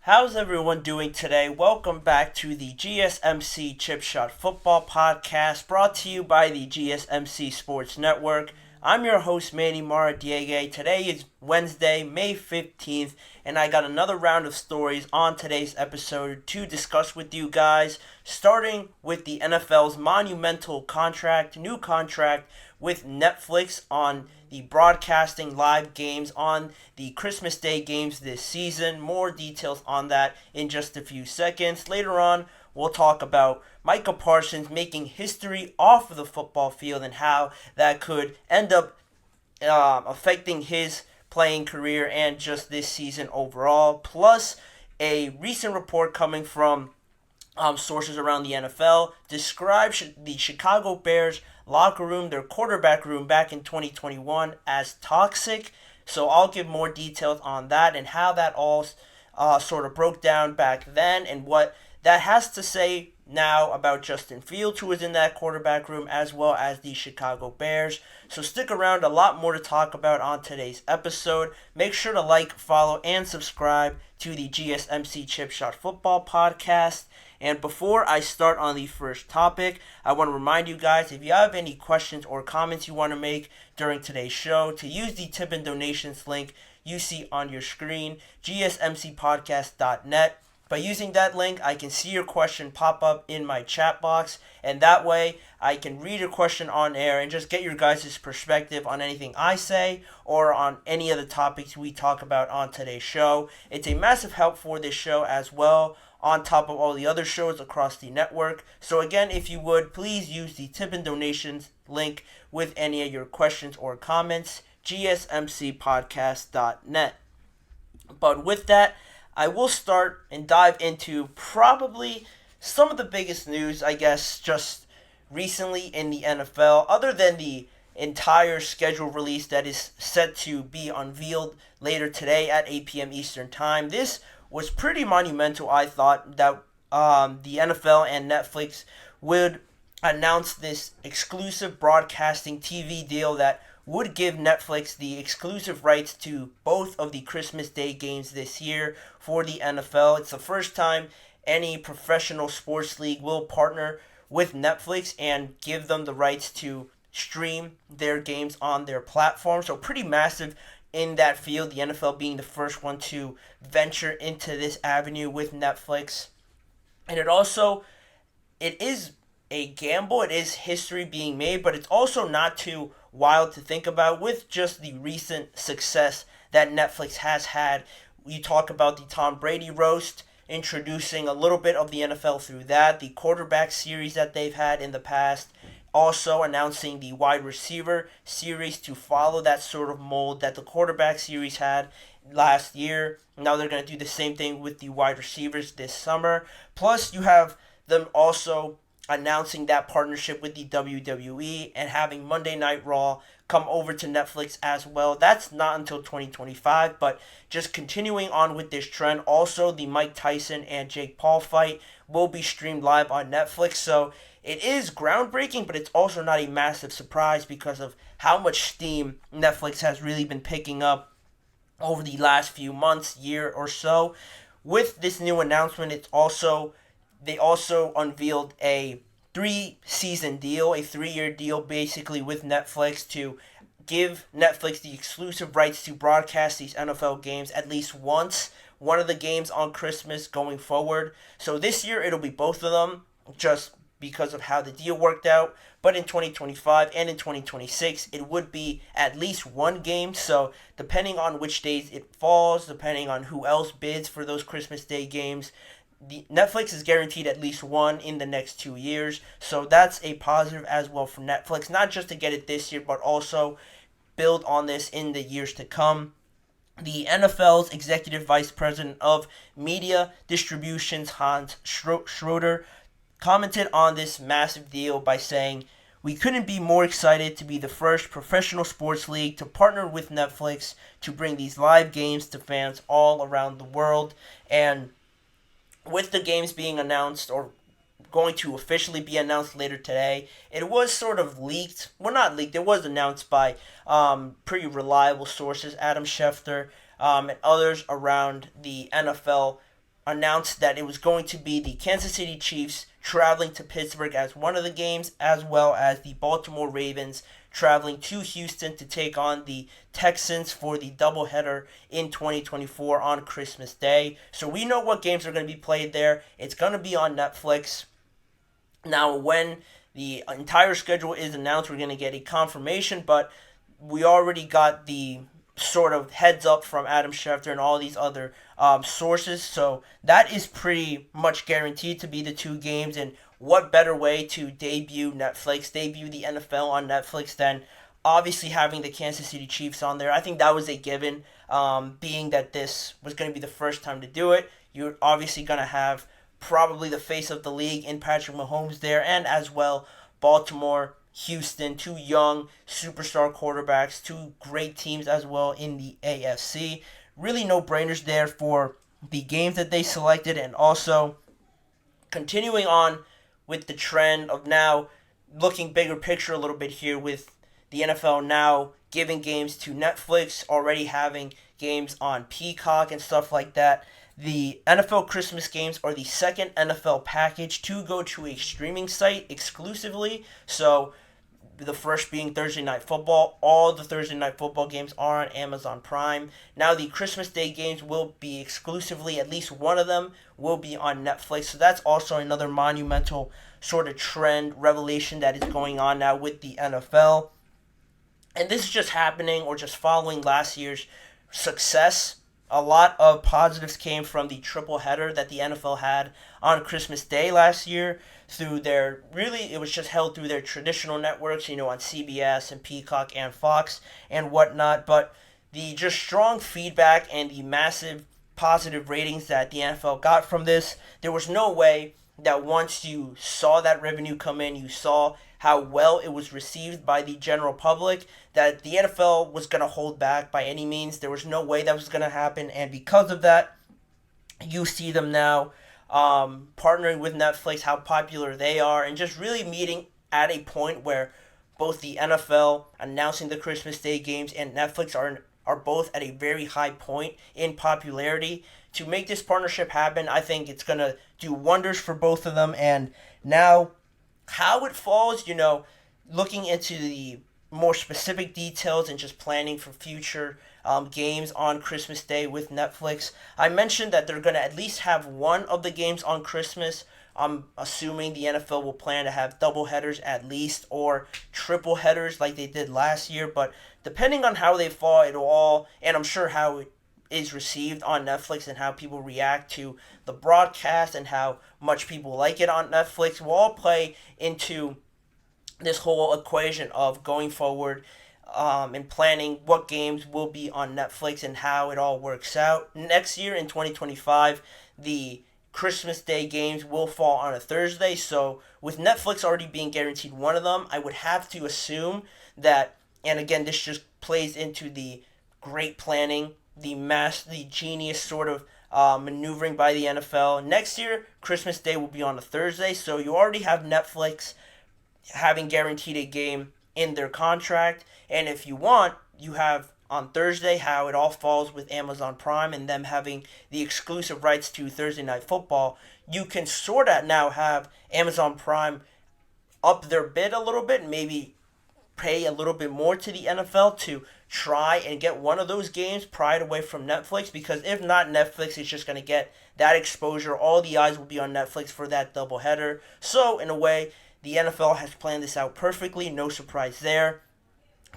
How's everyone doing today? Welcome back to the GSMC Chip Shot Football Podcast brought to you by the GSMC Sports Network. I'm your host, Manny Maradiege. Today is Wednesday, May 15th, and I got another round of stories on today's episode to discuss with you guys, starting with the NFL's monumental new contract with Netflix on the broadcasting live games on the Christmas Day games this season. More details on that in just a few seconds. Later on, we'll talk about Micah Parsons making history off of the football field and how that could end up affecting his playing career and just this season overall. Plus, a recent report coming from sources around the NFL describes the Chicago Bears locker room, their quarterback room back in 2021 as toxic. So I'll give more details on that and how that all sort of broke down back then and what that has to say now about Justin Fields, who is in that quarterback room, as well as the Chicago Bears. So stick around, a lot more to talk about on today's episode. Make sure to like, follow, and subscribe to the GSMC Chip Shot Football Podcast. And before I start on the first topic, I want to remind you guys, if you have any questions or comments you want to make during today's show, to use the tip and donations link you see on your screen, GSMCPodcast.net. By using that link, I can see your question pop up in my chat box, and that way I can read your question on air and just get your guys' perspective on anything I say or on any of the topics we talk about on today's show. It's a massive help for this show as well, on top of all the other shows across the network. So again, if you would, please use the tip and donations link with any of your questions or comments, gsmcpodcast.net. But with that, I will start and dive into probably some of the biggest news, I guess, just recently in the NFL, other than the entire schedule release that is set to be unveiled later today at 8 p.m. Eastern Time. This was pretty monumental, I thought, that the NFL and Netflix would announce this exclusive broadcasting TV deal that would give Netflix the exclusive rights to both of the Christmas Day games this year for the NFL. It's the first time any professional sports league will partner with Netflix and give them the rights to stream their games on their platform. So pretty massive in that field, the NFL being the first one to venture into this avenue with Netflix. And it is a gamble, it is history being made, but it's also not too wild to think about with just the recent success that Netflix has had. You talk about the Tom Brady roast, introducing a little bit of the NFL through that, the quarterback series that they've had in the past, also announcing the wide receiver series to follow that sort of mold that the quarterback series had last year. Now they're going to do the same thing with the wide receivers this summer. Plus, you have them also announcing that partnership with the WWE and having Monday Night Raw come over to Netflix as well. That's not until 2025, but just continuing on with this trend. Also, the Mike Tyson and Jake Paul fight will be streamed live on Netflix, so it is groundbreaking, but it's also not a massive surprise because of how much steam Netflix has really been picking up over the last few months, year or so. With this new announcement, they also unveiled a 3-season deal, a 3-year deal basically with Netflix to give Netflix the exclusive rights to broadcast these NFL games at least once, one of the games on Christmas going forward. So this year it'll be both of them, just because of how the deal worked out. But in 2025 and in 2026, it would be at least one game. So depending on which days it falls, depending on who else bids for those Christmas Day games, Netflix is guaranteed at least one in the next 2 years. So that's a positive as well for Netflix, not just to get it this year, but also build on this in the years to come. The NFL's Executive Vice President of Media Distributions, Hans Schroeder, commented on this massive deal by saying, "We couldn't be more excited to be the first professional sports league to partner with Netflix to bring these live games to fans all around the world." And with the games being announced, or going to officially be announced later today, it was sort of leaked. Well, not leaked. It was announced by pretty reliable sources, Adam Schefter, and others around the NFL announced that it was going to be the Kansas City Chiefs traveling to Pittsburgh as one of the games, as well as the Baltimore Ravens traveling to Houston to take on the Texans for the doubleheader in 2024 on Christmas Day. So we know what games are going to be played there. It's going to be on Netflix. Now, when the entire schedule is announced, we're going to get a confirmation, but we already got the sort of heads up from Adam Schefter and all these other sources. So that is pretty much guaranteed to be the two games. And what better way to debut the NFL on Netflix than obviously having the Kansas City Chiefs on there. I think that was a given, being that this was going to be the first time to do it. You're obviously going to have probably the face of the league in Patrick Mahomes there, and as well Baltimore, Houston, two young superstar quarterbacks, two great teams as well in the AFC. Really no-brainers there for the games that they selected, and also continuing on with the trend of now looking bigger picture a little bit here with the NFL now giving games to Netflix, already having games on Peacock and stuff like that. The NFL Christmas games are the second NFL package to go to a streaming site exclusively. So the first being Thursday Night Football. All the Thursday Night Football games are on Amazon Prime. Now the Christmas Day games will be exclusively, at least one of them, will be on Netflix. So that's also another monumental sort of trend, revelation that is going on now with the NFL. And this is just happening or just following last year's success. A lot of positives came from the triple header that the NFL had on Christmas Day last year through their, really, it was just held through their traditional networks, on CBS and Peacock and Fox and whatnot. But the just strong feedback and the massive positive ratings that the NFL got from this, there was no way that once you saw that revenue come in, you saw how well it was received by the general public, that the NFL was going to hold back by any means. There was no way that was going to happen, and because of that, you see them now partnering with Netflix, how popular they are, and just really meeting at a point where both the NFL announcing the Christmas Day games and Netflix are both at a very high point in popularity. To make this partnership happen, I think it's going to do wonders for both of them. And now, how it falls, looking into the more specific details and just planning for future games on Christmas Day with Netflix. I mentioned that they're going to at least have one of the games on Christmas. I'm assuming the NFL will plan to have double headers at least, or triple headers like they did last year. But depending on how they fall, it'll all, and I'm sure how it is received on Netflix and how people react to the broadcast and how much people like it on Netflix, will all play into this whole equation of going forward and planning what games will be on Netflix and how it all works out. Next year in 2025, the Christmas Day games will fall on a Thursday, so with Netflix already being guaranteed one of them, I would have to assume that, and again, this just plays into the great planning, the genius sort of maneuvering by the NFL. Next year, Christmas Day will be on a Thursday, so you already have Netflix having guaranteed a game in their contract, and if you want, you have on Thursday how it all falls with Amazon Prime and them having the exclusive rights to Thursday Night Football. You can sort of now have Amazon Prime up their bid a little bit, maybe pay a little bit more to the NFL to try and get one of those games pried away from Netflix, because if not, Netflix is just going to get that exposure. All the eyes will be on Netflix for that doubleheader. So in a way, the NFL has planned this out perfectly, no surprise there,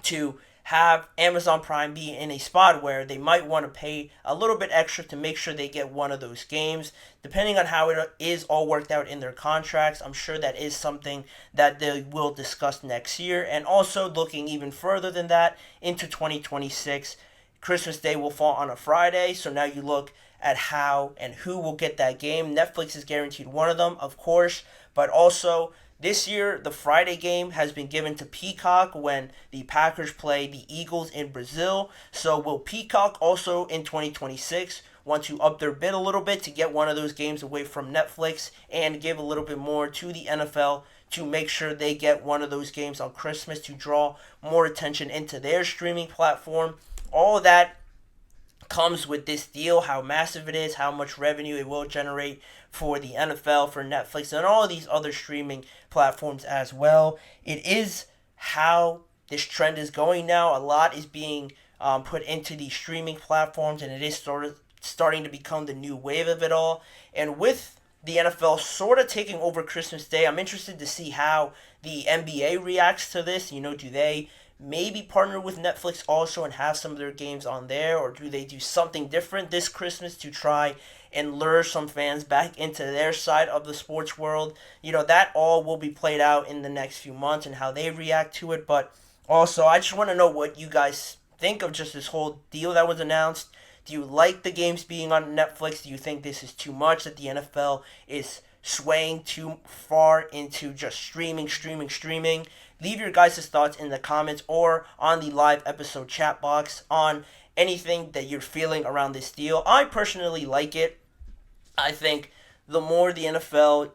to have Amazon Prime be in a spot where they might want to pay a little bit extra to make sure they get one of those games. Depending on how it is all worked out in their contracts, I'm sure that is something that they will discuss next year. And also looking even further than that into 2026, Christmas Day will fall on a Friday, so now you look at how and who will get that game. Netflix is guaranteed one of them, of course, but also this year, the Friday game has been given to Peacock when the Packers play the Eagles in Brazil. So will Peacock also in 2026 want to up their bid a little bit to get one of those games away from Netflix and give a little bit more to the NFL to make sure they get one of those games on Christmas to draw more attention into their streaming platform? All of that comes with this deal, how massive it is, how much revenue it will generate for the NFL, for Netflix, and all of these other streaming platforms as well. It is how this trend is going now. A lot is being put into these streaming platforms, and it is starting to become the new wave of it all. And with the NFL sort of taking over Christmas Day, I'm interested to see how the NBA reacts to this. Do they maybe partner with Netflix also and have some of their games on there, or do they do something different this Christmas to try and lure some fans back into their side of the sports world? That all will be played out in the next few months and how they react to it. But also, I just want to know what you guys think of just this whole deal that was announced. Do you like the games being on Netflix? Do you think this is too much, that the NFL is swaying too far into just streaming? Leave your guys' thoughts in the comments or on the live episode chat box on anything that you're feeling around this deal. I personally like it. I think the more the NFL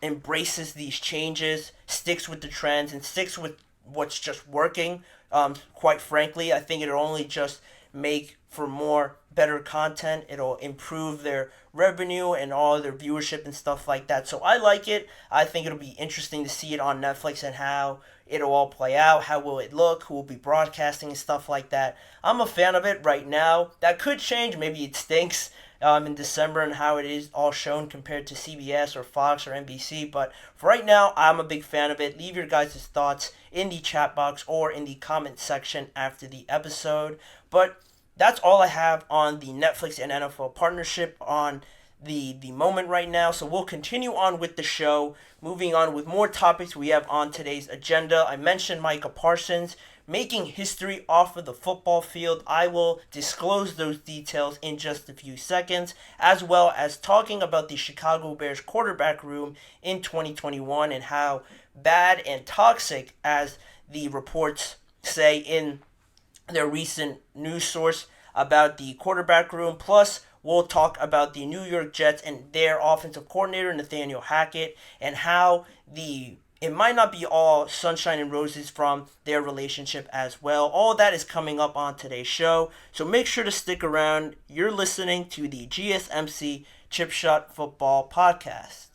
embraces these changes, sticks with the trends, and sticks with what's just working, quite frankly, I think it'll only just make for more better content. It'll improve their revenue and all their viewership and stuff like that. So I like it. I think it'll be interesting to see it on Netflix and how it'll all play out. How will it look? Who will be broadcasting and stuff like that. I'm a fan of it right now. That could change. Maybe it stinks in December and how it is all shown compared to CBS or Fox or NBC. But for right now, I'm a big fan of it. Leave your guys' thoughts in the chat box or in the comment section after the episode. But that's all I have on the Netflix and NFL partnership on the moment right now. So we'll continue on with the show. Moving on with more topics we have on today's agenda. I mentioned Micah Parsons making history off of the football field. I will disclose those details in just a few seconds, as well as talking about the Chicago Bears quarterback room in 2021 and how bad and toxic, as the reports say in their recent news source about the quarterback room. Plus, we'll talk about the New York Jets and their offensive coordinator, Nathaniel Hackett, and how it might not be all sunshine and roses from their relationship as well. All that is coming up on today's show, so make sure to stick around. You're listening to the GSMC Chip Shot Football Podcast.